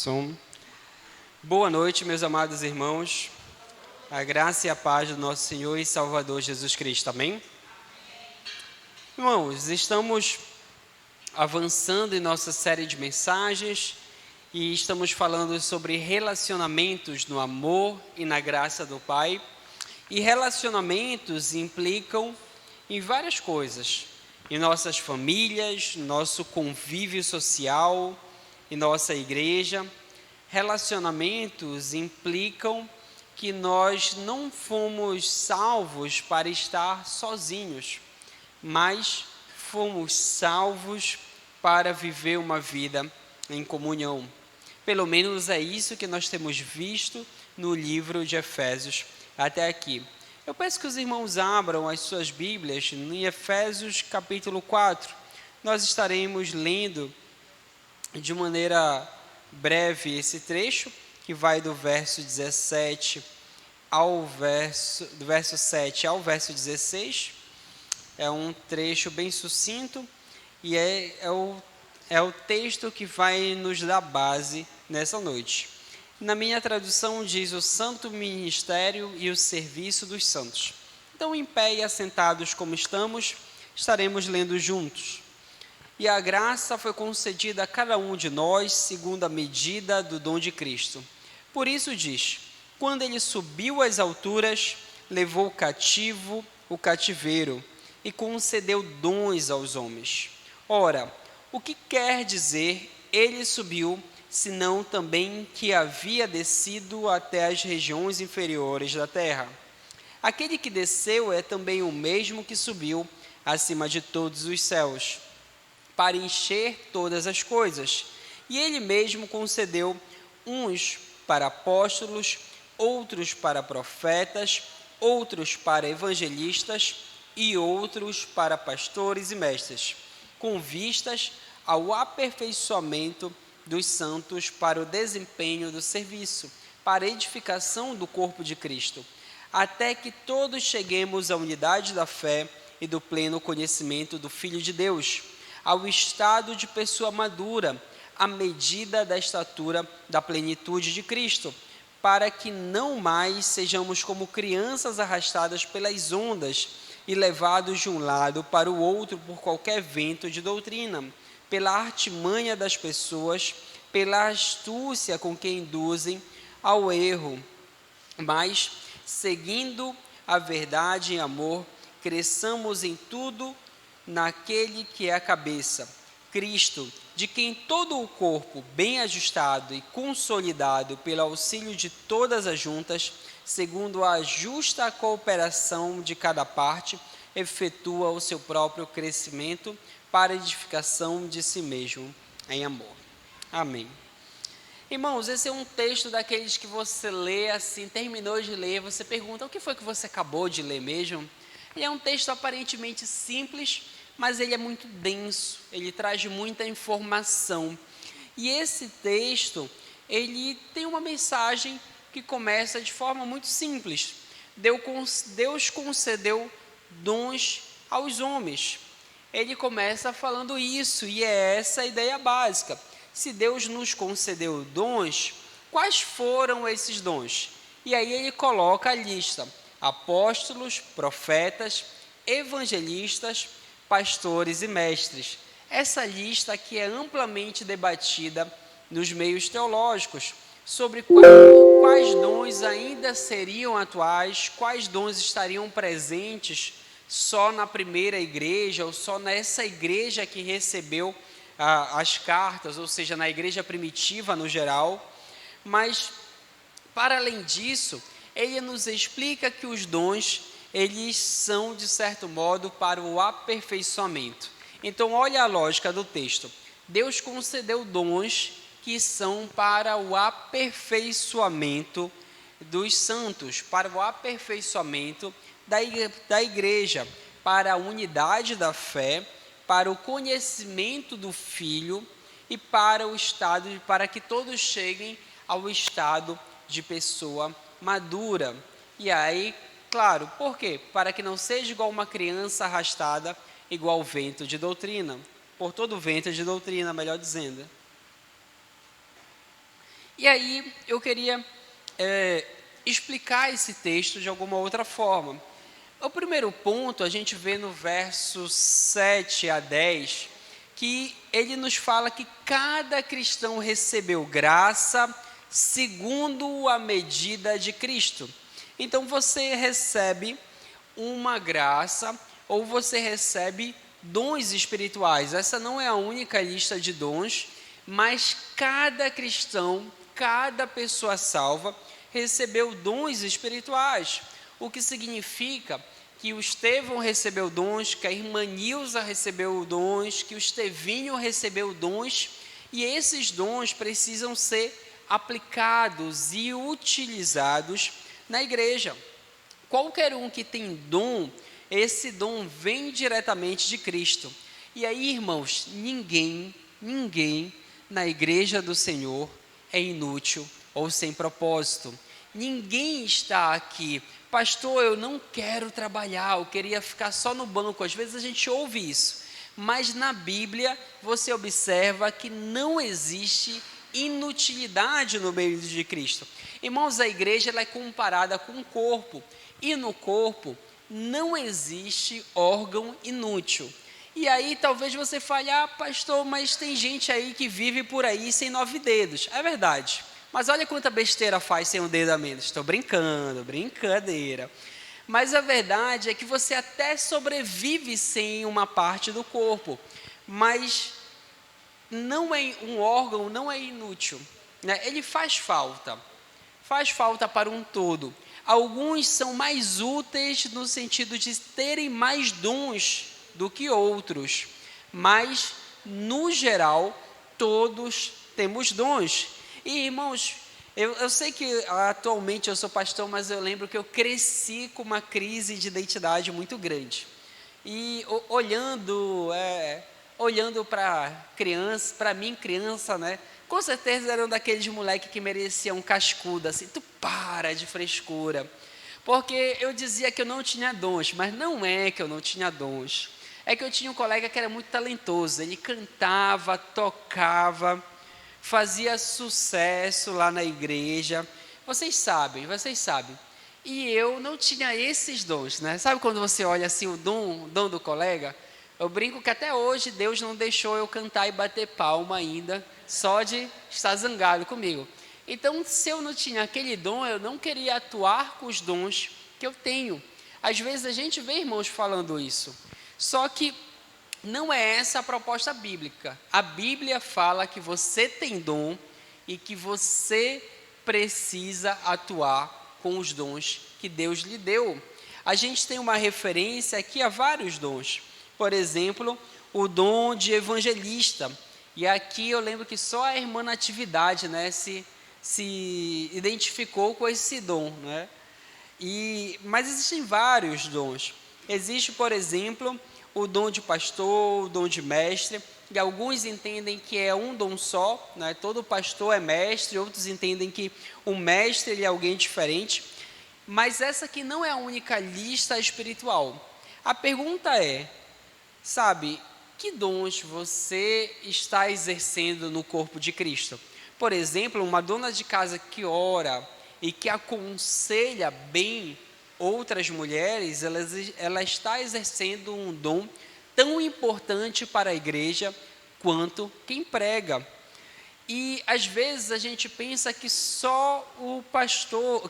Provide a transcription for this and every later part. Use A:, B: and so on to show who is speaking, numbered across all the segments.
A: Som. Boa noite, meus amados irmãos. A graça e a paz do nosso Senhor e Salvador Jesus Cristo. Amém? Irmãos, estamos avançando em nossa série de mensagens e estamos falando sobre relacionamentos no amor e na graça do Pai. E relacionamentos implicam em várias coisas. Em nossas famílias, nosso convívio social, em nossa igreja. Relacionamentos implicam que nós não fomos salvos para estar sozinhos, mas fomos salvos para viver uma vida em comunhão. Pelo menos é isso que nós temos visto no livro de Efésios até aqui. Eu peço que os irmãos abram as suas Bíblias em Efésios capítulo 4. Nós estaremos lendo de maneira breve esse trecho, que vai do verso 17 do verso 7 ao verso 16. É um trecho bem sucinto e é o texto que vai nos dar base nessa noite. Na minha tradução diz o santo ministério e o serviço dos santos. Então, em pé e assentados como estamos, estaremos lendo juntos. E a graça foi concedida a cada um de nós segundo a medida do dom de Cristo. Por isso diz, quando ele subiu às alturas, levou cativo o cativeiro e concedeu dons aos homens. Ora, o que quer dizer ele subiu, senão também que havia descido até as regiões inferiores da terra? Aquele que desceu é também o mesmo que subiu acima de todos os céus, para encher todas as coisas. E ele mesmo concedeu uns para apóstolos, outros para profetas, outros para evangelistas e outros para pastores e mestres, com vistas ao aperfeiçoamento dos santos para o desempenho do serviço, para a edificação do corpo de Cristo, até que todos cheguemos à unidade da fé e do pleno conhecimento do Filho de Deus, ao estado de pessoa madura, à medida da estatura da plenitude de Cristo, para que não mais sejamos como crianças arrastadas pelas ondas e levados de um lado para o outro por qualquer vento de doutrina, pela artimanha das pessoas, pela astúcia com que induzem ao erro, mas, seguindo a verdade em amor, cresçamos em tudo naquele que é a cabeça, Cristo, de quem todo o corpo, bem ajustado e consolidado pelo auxílio de todas as juntas, segundo a justa cooperação de cada parte, efetua o seu próprio crescimento para a edificação de si mesmo em amor. Amém. Irmãos, esse é um texto daqueles que você lê assim, terminou de ler, você pergunta, o que foi que você acabou de ler mesmo? Ele é um texto aparentemente simples, mas ele é muito denso, ele traz muita informação. E esse texto, ele tem uma mensagem que começa de forma muito simples. Deus concedeu dons aos homens. Ele começa falando isso, e é essa a ideia básica. Se Deus nos concedeu dons, quais foram esses dons? E aí ele coloca a lista: apóstolos, profetas, evangelistas, pastores e mestres. Essa lista aqui é amplamente debatida nos meios teológicos, sobre quais dons ainda seriam atuais, quais dons estariam presentes só na primeira igreja, ou só nessa igreja que recebeu as cartas, ou seja, na igreja primitiva no geral. Mas, para além disso, ele nos explica que os dons, eles são, de certo modo, para o aperfeiçoamento. Então, olha a lógica do texto. Deus concedeu dons que são para o aperfeiçoamento dos santos, para o aperfeiçoamento da igreja, para a unidade da fé, para o conhecimento do Filho e para que todos cheguem ao estado de pessoa madura. E aí, claro, por quê? Para que não seja igual uma criança arrastada, igual vento de doutrina, por todo vento de doutrina, melhor dizendo. E aí eu queria explicar esse texto de alguma outra forma. O primeiro ponto, a gente vê no verso 7 a 10, que ele nos fala que cada cristão recebeu graça segundo a medida de Cristo. Então você recebe uma graça ou você recebe dons espirituais. Essa não é a única lista de dons, mas cada cristão, cada pessoa salva, recebeu dons espirituais. O que significa que o Estevão recebeu dons, que a irmã Nilza recebeu dons, que o Estevinho recebeu dons, e esses dons precisam ser aplicados e utilizados na igreja. Qualquer um que tem dom, esse dom vem diretamente de Cristo. E aí, irmãos, ninguém na igreja do Senhor é inútil ou sem propósito. Ninguém está aqui, pastor, eu não quero trabalhar, eu queria ficar só no banco. Às vezes a gente ouve isso, mas na Bíblia você observa que não existe inutilidade no meio de Cristo. Irmãos, a igreja ela é comparada com um corpo, e no corpo não existe órgão inútil. E aí talvez você fale, pastor, mas tem gente aí que vive por aí sem 9 dedos. É verdade, mas olha quanta besteira faz sem um dedo a menos. Estou brincando, brincadeira. Mas a verdade é que você até sobrevive sem uma parte do corpo, mas não é um órgão, não é inútil, né? Ele faz falta para um todo. Alguns são mais úteis no sentido de terem mais dons do que outros, mas no geral todos temos dons. E irmãos, eu sei que atualmente eu sou pastor, mas eu lembro que eu cresci com uma crise de identidade muito grande. E olhando para criança, para mim criança, né? Com certeza era um daqueles moleques que mereciam um cascudo, assim, tu para de frescura. Porque eu dizia que eu não tinha dons, mas não é que eu não tinha dons. É que eu tinha um colega que era muito talentoso, ele cantava, tocava, fazia sucesso lá na igreja. Vocês sabem. E eu não tinha esses dons, né? Sabe quando você olha assim o dom do colega? Eu brinco que até hoje Deus não deixou eu cantar e bater palma ainda, só de estar zangado comigo. Então, se eu não tinha aquele dom, eu não queria atuar com os dons que eu tenho. Às vezes a gente vê irmãos falando isso, só que não é essa a proposta bíblica. A Bíblia fala que você tem dom e que você precisa atuar com os dons que Deus lhe deu. A gente tem uma referência aqui a vários dons. Por exemplo, o dom de evangelista. E aqui eu lembro que só a irmã Natividade, né, se identificou com esse dom, né? Mas existem vários dons. Existe, por exemplo, o dom de pastor, o dom de mestre, e alguns entendem que é um dom só, né? Todo pastor é mestre, outros entendem que o mestre ele é alguém diferente, mas essa aqui não é a única lista espiritual. A pergunta é, que dons você está exercendo no corpo de Cristo? Por exemplo, uma dona de casa que ora e que aconselha bem outras mulheres, ela está exercendo um dom tão importante para a igreja quanto quem prega. E às vezes a gente pensa que só o pastor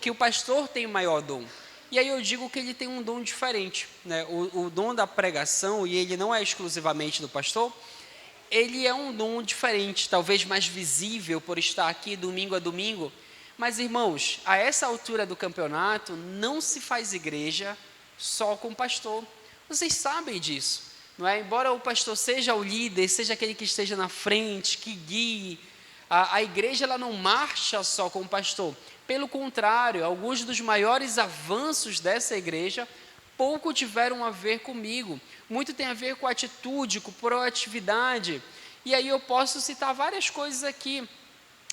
A: tem maior dom. E aí eu digo que ele tem um dom diferente, né? O dom da pregação, e ele não é exclusivamente do pastor, ele é um dom diferente, talvez mais visível por estar aqui domingo a domingo. Mas, irmãos, a essa altura do campeonato, não se faz igreja só com o pastor. Vocês sabem disso, não é? Embora o pastor seja o líder, seja aquele que esteja na frente, que guie, a igreja ela não marcha só com o pastor. Pelo contrário, alguns dos maiores avanços dessa igreja pouco tiveram a ver comigo. Muito tem a ver com atitude, com proatividade. E aí eu posso citar várias coisas aqui.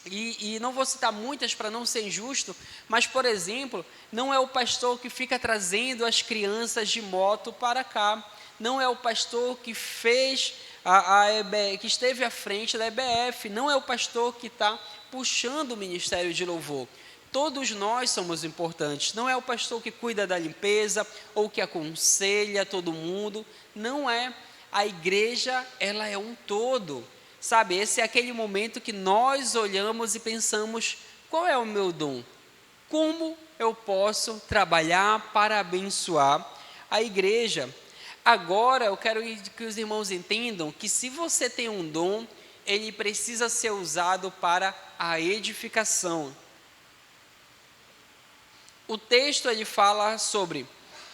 A: E não vou citar muitas para não ser injusto, mas, por exemplo, não é o pastor que fica trazendo as crianças de moto para cá. Não é o pastor que fez que esteve à frente da EBF. Não é o pastor que está puxando o ministério de louvor. Todos nós somos importantes. Não é o pastor que cuida da limpeza ou que aconselha todo mundo. Não é. A igreja, ela é um todo. Sabe, esse é aquele momento que nós olhamos e pensamos: qual é o meu dom? Como eu posso trabalhar para abençoar a igreja? Agora, eu quero que os irmãos entendam que se você tem um dom, ele precisa ser usado para a edificação. O texto, ele fala sobre,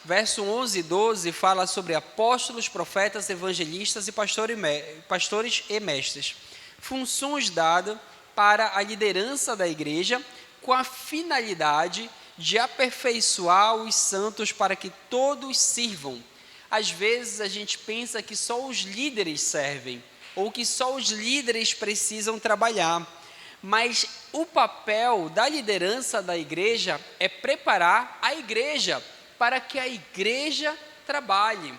A: verso 11 e 12, fala sobre apóstolos, profetas, evangelistas e pastores e mestres. Funções dadas para a liderança da igreja, com a finalidade de aperfeiçoar os santos para que todos sirvam. Às vezes a gente pensa que só os líderes servem, ou que só os líderes precisam trabalhar. Mas o papel da liderança da igreja é preparar a igreja para que a igreja trabalhe.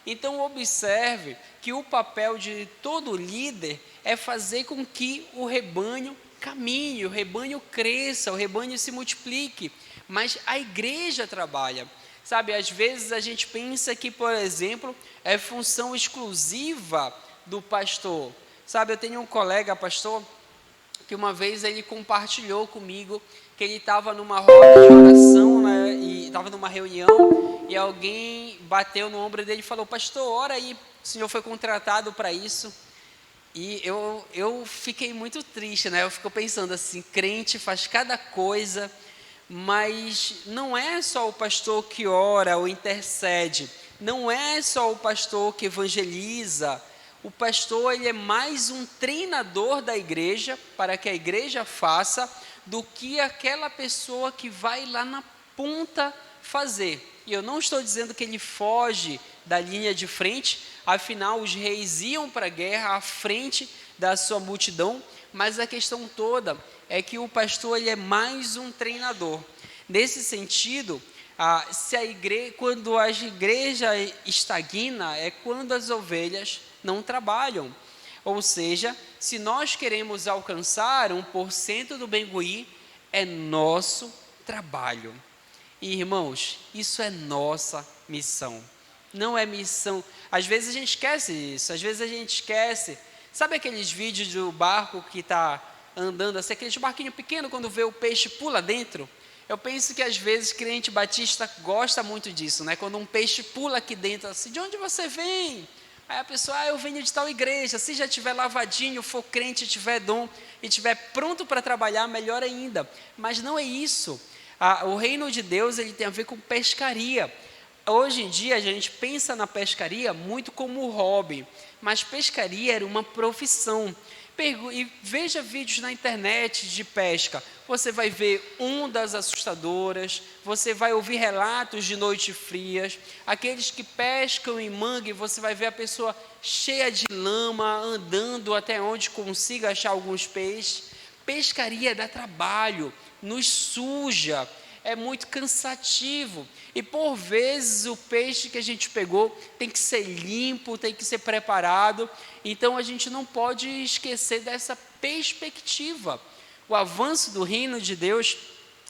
A: Então observe que o papel de todo líder é fazer com que o rebanho caminhe, o rebanho cresça, o rebanho se multiplique, mas a igreja trabalha. Sabe, às vezes a gente pensa que, por exemplo, é função exclusiva do pastor. Sabe, eu tenho um colega pastor que uma vez ele compartilhou comigo que ele estava numa roda de oração, né, e estava numa reunião, e alguém bateu no ombro dele e falou: pastor, ora aí, o senhor foi contratado para isso. E eu fiquei muito triste, né? Eu fico pensando assim, crente faz cada coisa, mas não é só o pastor que ora ou intercede, não é só o pastor que evangeliza. O pastor, ele é mais um treinador da igreja, para que a igreja faça, do que aquela pessoa que vai lá na ponta fazer. E eu não estou dizendo que ele foge da linha de frente, afinal os reis iam para a guerra à frente da sua multidão, mas a questão toda é que o pastor, ele é mais um treinador. Nesse sentido, quando a igreja estagna, é quando as ovelhas não trabalham. Ou seja, se nós queremos alcançar 1% do Bem-Guí, é nosso trabalho. E, irmãos, isso é nossa missão. Não é missão. Às vezes a gente esquece isso. Às vezes a gente esquece. Sabe aqueles vídeos do barco que está andando assim, aqueles barquinhos pequenos, quando vê o peixe pula dentro? Eu penso que às vezes crente batista gosta muito disso, né? Quando um peixe pula aqui dentro, assim: de onde você vem? Aí a pessoa: eu venho de tal igreja. Se já tiver lavadinho, for crente, tiver dom e tiver pronto para trabalhar, melhor ainda. Mas não é isso. O reino de Deus, ele tem a ver com pescaria. Hoje em dia a gente pensa na pescaria muito como hobby, mas pescaria era uma profissão. E veja vídeos na internet de pesca. Você vai ver ondas assustadoras, você vai ouvir relatos de noites frias. Aqueles que pescam em mangue, você vai ver a pessoa cheia de lama, andando até onde consiga achar alguns peixes. Pescaria dá trabalho, nos suja, é muito cansativo. E por vezes o peixe que a gente pegou tem que ser limpo, tem que ser preparado. Então a gente não pode esquecer dessa perspectiva. O avanço do reino de Deus,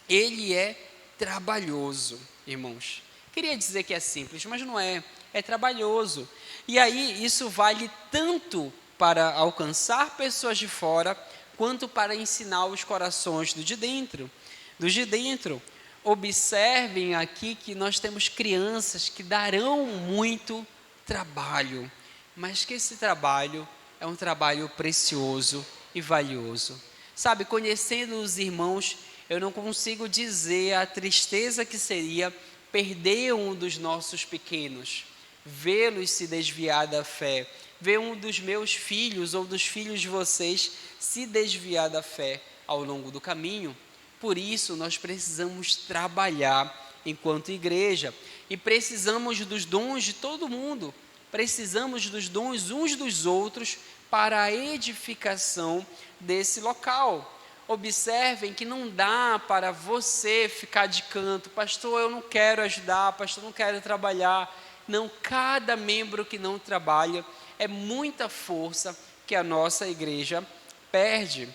A: ele é trabalhoso, irmãos. Queria dizer que é simples, mas não é. É trabalhoso. E aí isso vale tanto para alcançar pessoas de fora, quanto para ensinar os corações do de dentro. Dos de dentro. Observem aqui que nós temos crianças que darão muito trabalho, mas que esse trabalho é um trabalho precioso e valioso. Sabe, conhecendo os irmãos, eu não consigo dizer a tristeza que seria perder um dos nossos pequenos, vê-los se desviar da fé, ver um dos meus filhos ou dos filhos de vocês se desviar da fé ao longo do caminho. Por isso, nós precisamos trabalhar enquanto igreja e precisamos dos dons de todo mundo, precisamos dos dons uns dos outros para a edificação desse local. Observem que não dá para você ficar de canto: pastor, eu não quero ajudar, pastor, eu não quero trabalhar. Não, cada membro que não trabalha é muita força que a nossa igreja perde.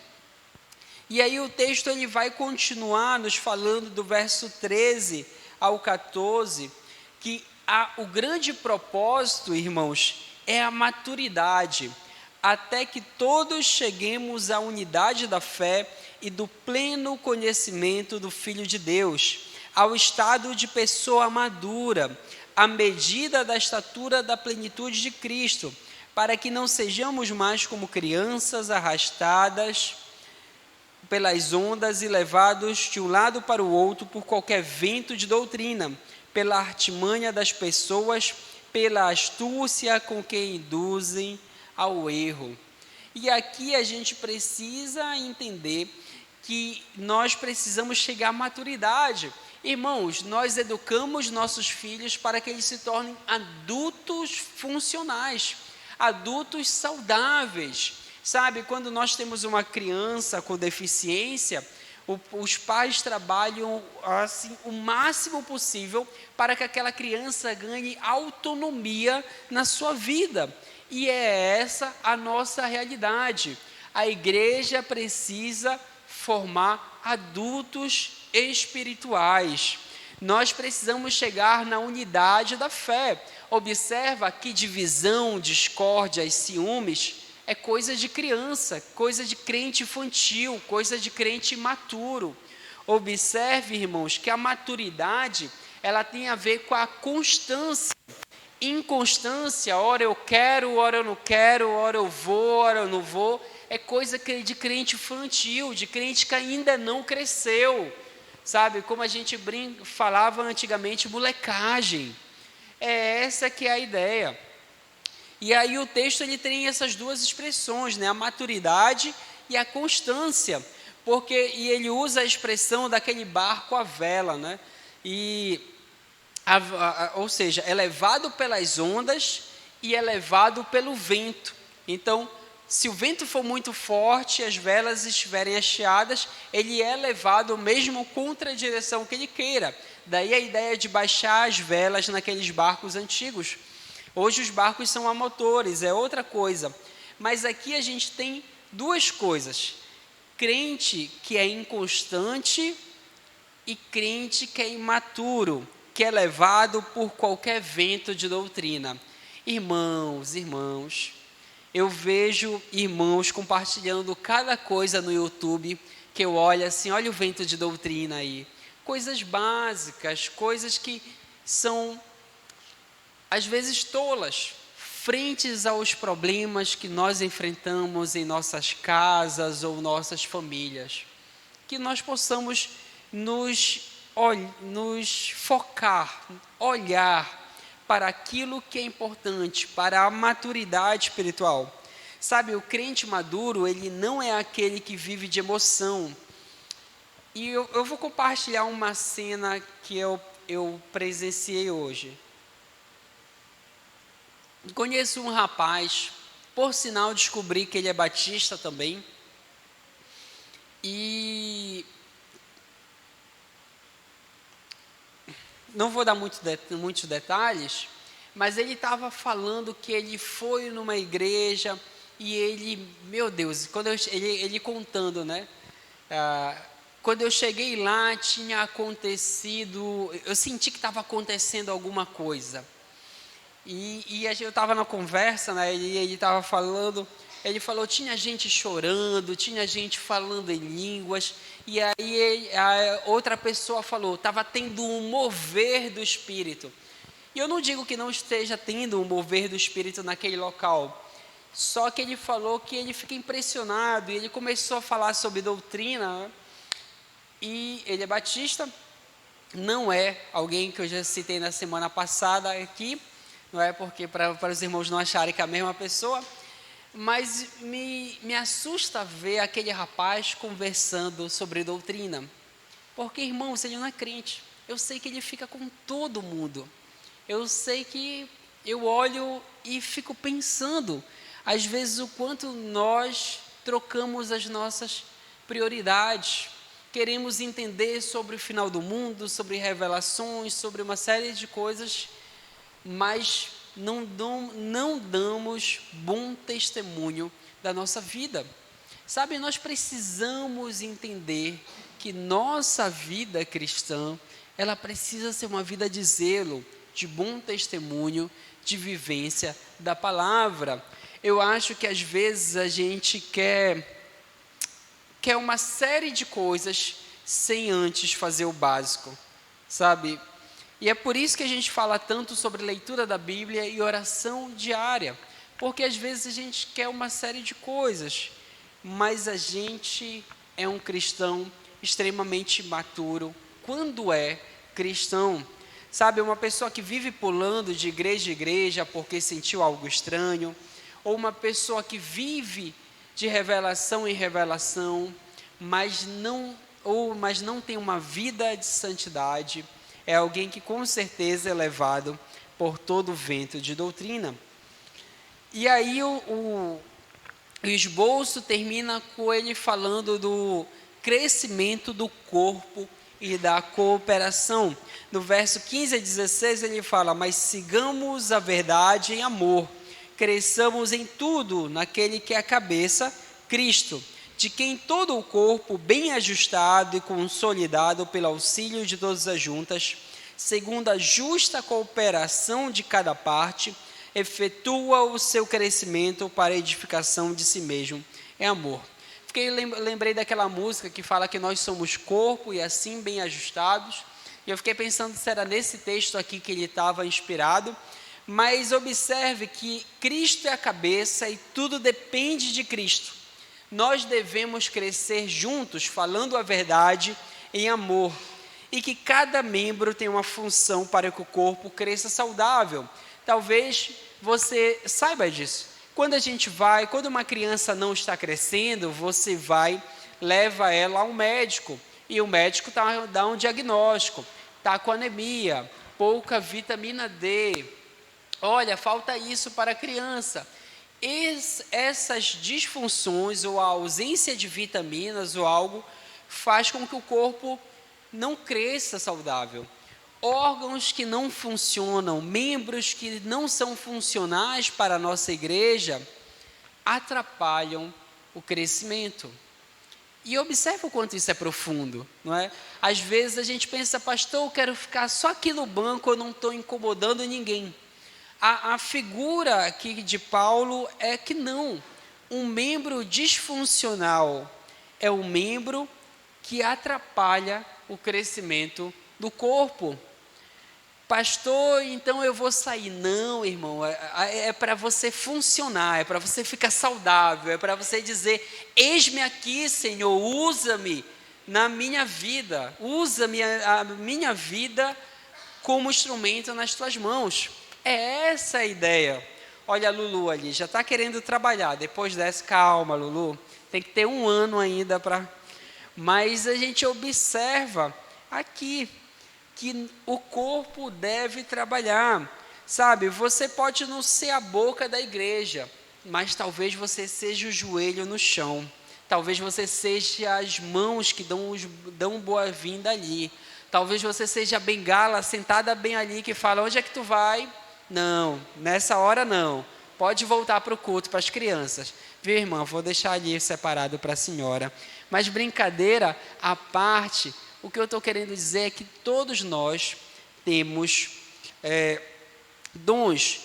A: E aí o texto ele vai continuar nos falando do verso 13 ao 14, que o grande propósito, irmãos, é a maturidade, até que todos cheguemos à unidade da fé e do pleno conhecimento do Filho de Deus, ao estado de pessoa madura, à medida da estatura da plenitude de Cristo, para que não sejamos mais como crianças arrastadas pelas ondas e levados de um lado para o outro por qualquer vento de doutrina, pela artimanha das pessoas, pela astúcia com que induzem ao erro. E aqui a gente precisa entender que nós precisamos chegar à maturidade. Irmãos, nós educamos nossos filhos para que eles se tornem adultos funcionais, adultos saudáveis. Sabe, quando nós temos uma criança com deficiência, os pais trabalham assim, o máximo possível para que aquela criança ganhe autonomia na sua vida. E é essa a nossa realidade. A igreja precisa formar adultos espirituais. Nós precisamos chegar na unidade da fé. Observa que divisão, discórdia e ciúmes é coisa de criança, coisa de crente infantil, coisa de crente imaturo. Observe, irmãos, que a maturidade, ela tem a ver com a constância. Inconstância, ora eu quero, ora eu não quero, ora eu vou, ora eu não vou, é coisa de crente infantil, de crente que ainda não cresceu. Sabe, como a gente falava antigamente, molecagem. É essa que é a ideia. E aí o texto ele tem essas duas expressões, né? A maturidade e a constância, e ele usa a expressão daquele barco à vela, né? Ou seja, é levado pelas ondas e é levado pelo vento. Então, se o vento for muito forte e as velas estiverem hasteadas, ele é levado mesmo contra a direção que ele queira. Daí a ideia de baixar as velas naqueles barcos antigos. Hoje os barcos são a motores, é outra coisa. Mas aqui a gente tem duas coisas: crente que é inconstante e crente que é imaturo, que é levado por qualquer vento de doutrina. Irmãos, eu vejo irmãos compartilhando cada coisa no YouTube, que eu olho assim, olha o vento de doutrina aí. Coisas básicas, coisas que são às vezes tolas, frentes aos problemas que nós enfrentamos em nossas casas ou nossas famílias. Que nós possamos nos focar, olhar para aquilo que é importante, para a maturidade espiritual. Sabe, o crente maduro, ele não é aquele que vive de emoção. E eu vou compartilhar uma cena que eu presenciei hoje. Conheço um rapaz, por sinal descobri que ele é batista também, e não vou dar muitos detalhes, mas ele estava falando que ele foi numa igreja e ele, meu Deus, ele contando, né? Quando eu cheguei lá, tinha acontecido, eu senti que estava acontecendo alguma coisa. E eu estava na conversa, né, ele estava falando, ele falou, tinha gente chorando, tinha gente falando em línguas, e aí a outra pessoa falou, estava tendo um mover do Espírito. E eu não digo que não esteja tendo um mover do Espírito naquele local, só que ele falou que ele fica impressionado, e ele começou a falar sobre doutrina, e ele é batista, não é alguém que eu já citei na semana passada aqui, não é porque para os irmãos não acharem que é a mesma pessoa, mas me assusta ver aquele rapaz conversando sobre doutrina, porque, irmãos, ele não é crente, eu sei que ele fica com todo mundo, eu sei que eu olho e fico pensando, às vezes, o quanto nós trocamos as nossas prioridades, queremos entender sobre o final do mundo, sobre revelações, sobre uma série de coisas, mas não damos bom testemunho da nossa vida. Sabe, nós precisamos entender que nossa vida cristã, ela precisa ser uma vida de zelo, de bom testemunho, de vivência da palavra. Eu acho que às vezes a gente quer uma série de coisas sem antes fazer o básico, sabe? E é por isso que a gente fala tanto sobre leitura da Bíblia e oração diária, porque às vezes a gente quer uma série de coisas, mas a gente é um cristão extremamente imaturo quando é cristão. Sabe, uma pessoa que vive pulando de igreja em igreja porque sentiu algo estranho, ou uma pessoa que vive de revelação em revelação, mas não tem uma vida de santidade, é alguém que com certeza é levado por todo o vento de doutrina. E aí o esboço termina com ele falando do crescimento do corpo e da cooperação. No verso 15 a 16 ele fala: mas sigamos a verdade em amor, cresçamos em tudo naquele que é a cabeça, Cristo, de quem todo o corpo, bem ajustado e consolidado pelo auxílio de todas as juntas, segundo a justa cooperação de cada parte, efetua o seu crescimento para a edificação de si mesmo. É amor. Lembrei daquela música que fala que nós somos corpo e assim bem ajustados. E eu fiquei pensando se era nesse texto aqui que ele estava inspirado. Mas observe que Cristo é a cabeça e tudo depende de Cristo. Nós devemos crescer juntos, falando a verdade em amor. E que cada membro tem uma função para que o corpo cresça saudável. Talvez você saiba disso. Quando uma criança não está crescendo, você leva ela ao médico. E o médico dá um diagnóstico. Está com anemia, pouca vitamina D. Olha, falta isso para a criança. Essas disfunções ou a ausência de vitaminas ou algo faz com que o corpo não cresça saudável. Órgãos que não funcionam, membros que não são funcionais para a nossa igreja, atrapalham o crescimento. E observe o quanto isso é profundo, não é? Às vezes a gente pensa: pastor, eu quero ficar só aqui no banco, eu não estou incomodando ninguém. A figura aqui de Paulo é que não. Um membro disfuncional é um membro que atrapalha o crescimento do corpo. Pastor, então eu vou sair. Não, irmão, é para você funcionar, é para você ficar saudável, é para você dizer: eis-me aqui, Senhor, usa-me na minha vida, usa-me a minha vida como instrumento nas tuas mãos. É essa a ideia. Olha a Lulu ali, já está querendo trabalhar. Depois dessa, calma, Lulu, tem que ter 1 ano ainda para... Mas a gente observa aqui que o corpo deve trabalhar. Sabe, você pode não ser a boca da igreja, mas talvez você seja o joelho no chão. Talvez você seja as mãos que dão boa-vinda ali. Talvez você seja a bengala sentada bem ali que fala: onde é que tu vai? Não, nessa hora não. Pode voltar para o culto, para as crianças. Viu, irmã? Vou deixar ali separado para a senhora. Mas brincadeira à parte, o que eu estou querendo dizer é que todos nós temos dons.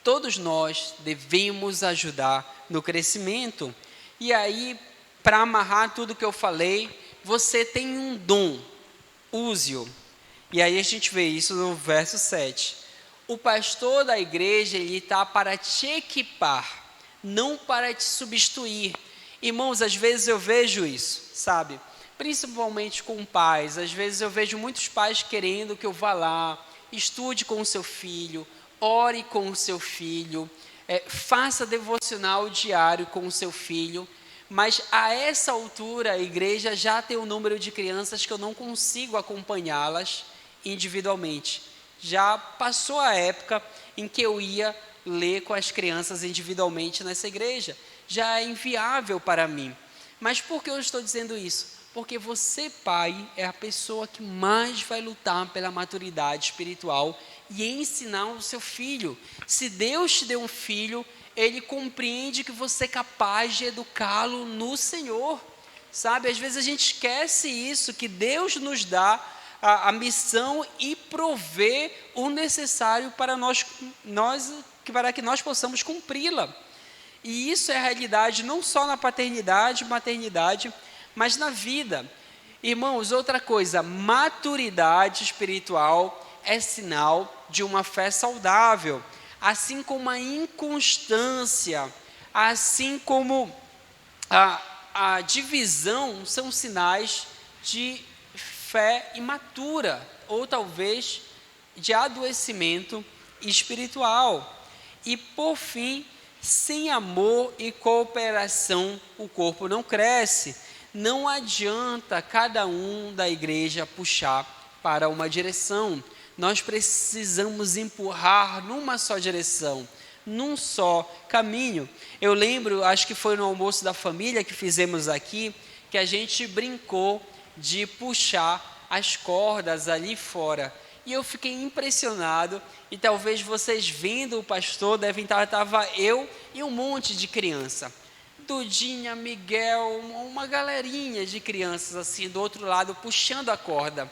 A: Todos nós devemos ajudar no crescimento. E aí, para amarrar tudo que eu falei, você tem um dom, use-o. E aí a gente vê isso no verso 7. O pastor da igreja, ele está para te equipar, não para te substituir. Irmãos, às vezes eu vejo isso, sabe? Principalmente com pais. Às vezes eu vejo muitos pais querendo que eu vá lá, estude com o seu filho, ore com o seu filho, faça devocional diário com o seu filho. Mas a essa altura a igreja já tem um número de crianças que eu não consigo acompanhá-las individualmente. Já passou a época em que eu ia ler com as crianças individualmente nessa igreja. Já é inviável para mim. Mas por que eu estou dizendo isso? Porque você, pai, é a pessoa que mais vai lutar pela maturidade espiritual e ensinar o seu filho. Se Deus te deu um filho, ele compreende que você é capaz de educá-lo no Senhor, sabe? Às vezes a gente esquece isso, que Deus nos dá a missão e provê o necessário para para que nós possamos cumpri-la. E isso é a realidade não só na paternidade, maternidade, mas na vida. Irmãos, outra coisa, maturidade espiritual é sinal de uma fé saudável, assim como a inconstância, assim como a divisão são sinais de fé imatura, ou talvez de adoecimento espiritual. E por fim, sem amor e cooperação, o corpo não cresce. Não adianta cada um da igreja puxar para uma direção. Nós precisamos empurrar numa só direção, num só caminho. Eu lembro, acho que foi no almoço da família que fizemos aqui, que a gente brincou de puxar as cordas ali fora. E eu fiquei impressionado, e talvez vocês vendo o pastor, estava eu e um monte de criança. Dudinha, Miguel, uma galerinha de crianças assim, do outro lado, puxando a corda.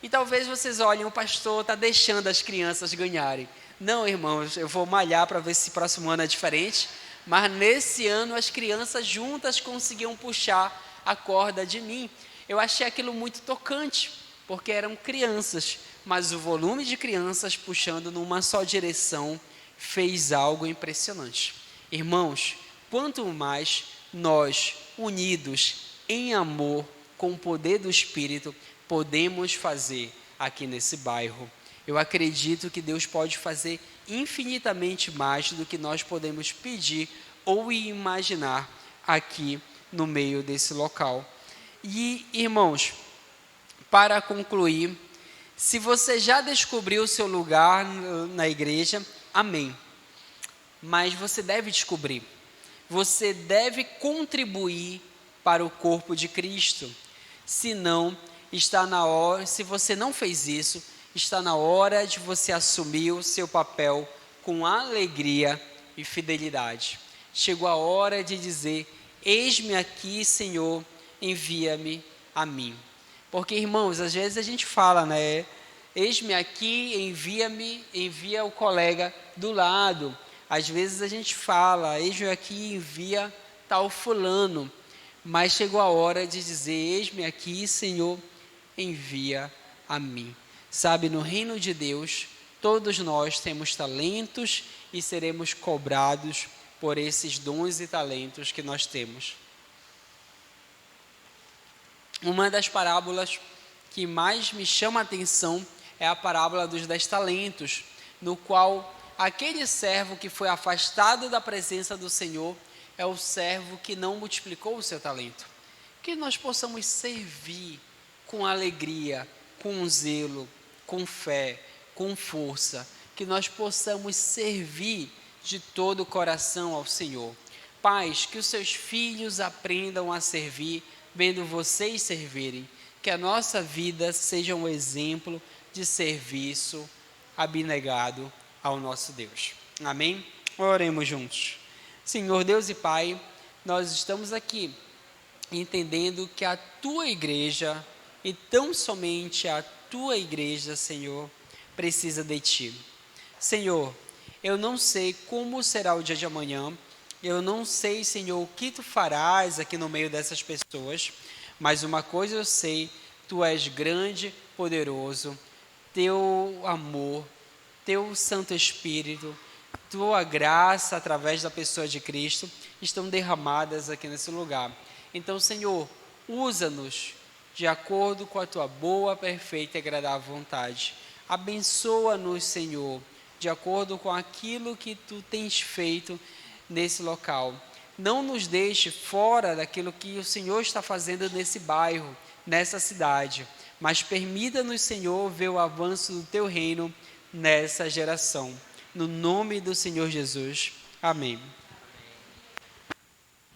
A: E talvez vocês olhem, o pastor está deixando as crianças ganharem. Não, irmãos, eu vou malhar para ver se próximo ano é diferente, mas nesse ano as crianças juntas conseguiam puxar a corda de mim. Eu achei aquilo muito tocante, porque eram crianças, mas o volume de crianças puxando numa só direção fez algo impressionante. Irmãos, quanto mais nós, unidos em amor, com o poder do Espírito, podemos fazer aqui nesse bairro. Eu acredito que Deus pode fazer infinitamente mais do que nós podemos pedir ou imaginar aqui no meio desse local. E, irmãos, para concluir, se você já descobriu o seu lugar na igreja, amém. Mas você deve descobrir, você deve contribuir para o corpo de Cristo. Senão, está na hora, se você não fez isso, está na hora de você assumir o seu papel com alegria e fidelidade. Chegou a hora de dizer: eis-me aqui, Senhor, envia-me a mim. Porque, irmãos, às vezes a gente fala, né? Eis-me aqui, envia-me, envia o colega do lado. Às vezes a gente fala: eis-me aqui, envia tal fulano. Mas chegou a hora de dizer: eis-me aqui, Senhor, envia a mim. Sabe, no reino de Deus, todos nós temos talentos e seremos cobrados por esses dons e talentos que nós temos. Uma das parábolas que mais me chama a atenção é a parábola dos 10 talentos, no qual aquele servo que foi afastado da presença do Senhor é o servo que não multiplicou o seu talento. Que nós possamos servir com alegria, com zelo, com fé, com força, que nós possamos servir de todo o coração ao Senhor. Pais, que os seus filhos aprendam a servir, vendo vocês servirem, que a nossa vida seja um exemplo de serviço abnegado ao nosso Deus. Amém? Oremos juntos. Senhor Deus e Pai, nós estamos aqui entendendo que a Tua igreja, e tão somente a Tua igreja, Senhor, precisa de Ti. Senhor, eu não sei como será o dia de amanhã, eu não sei, Senhor, o que Tu farás aqui no meio dessas pessoas, mas uma coisa eu sei: Tu és grande, poderoso, Teu amor, Teu Santo Espírito, Tua graça através da pessoa de Cristo estão derramadas aqui nesse lugar. Então, Senhor, usa-nos de acordo com a Tua boa, perfeita e agradável vontade. Abençoa-nos, Senhor, de acordo com aquilo que Tu tens feito nesse local. Não nos deixe fora daquilo que o Senhor está fazendo nesse bairro, nessa cidade, mas permita-nos, Senhor, ver o avanço do Teu reino nessa geração. No nome do Senhor Jesus. Amém.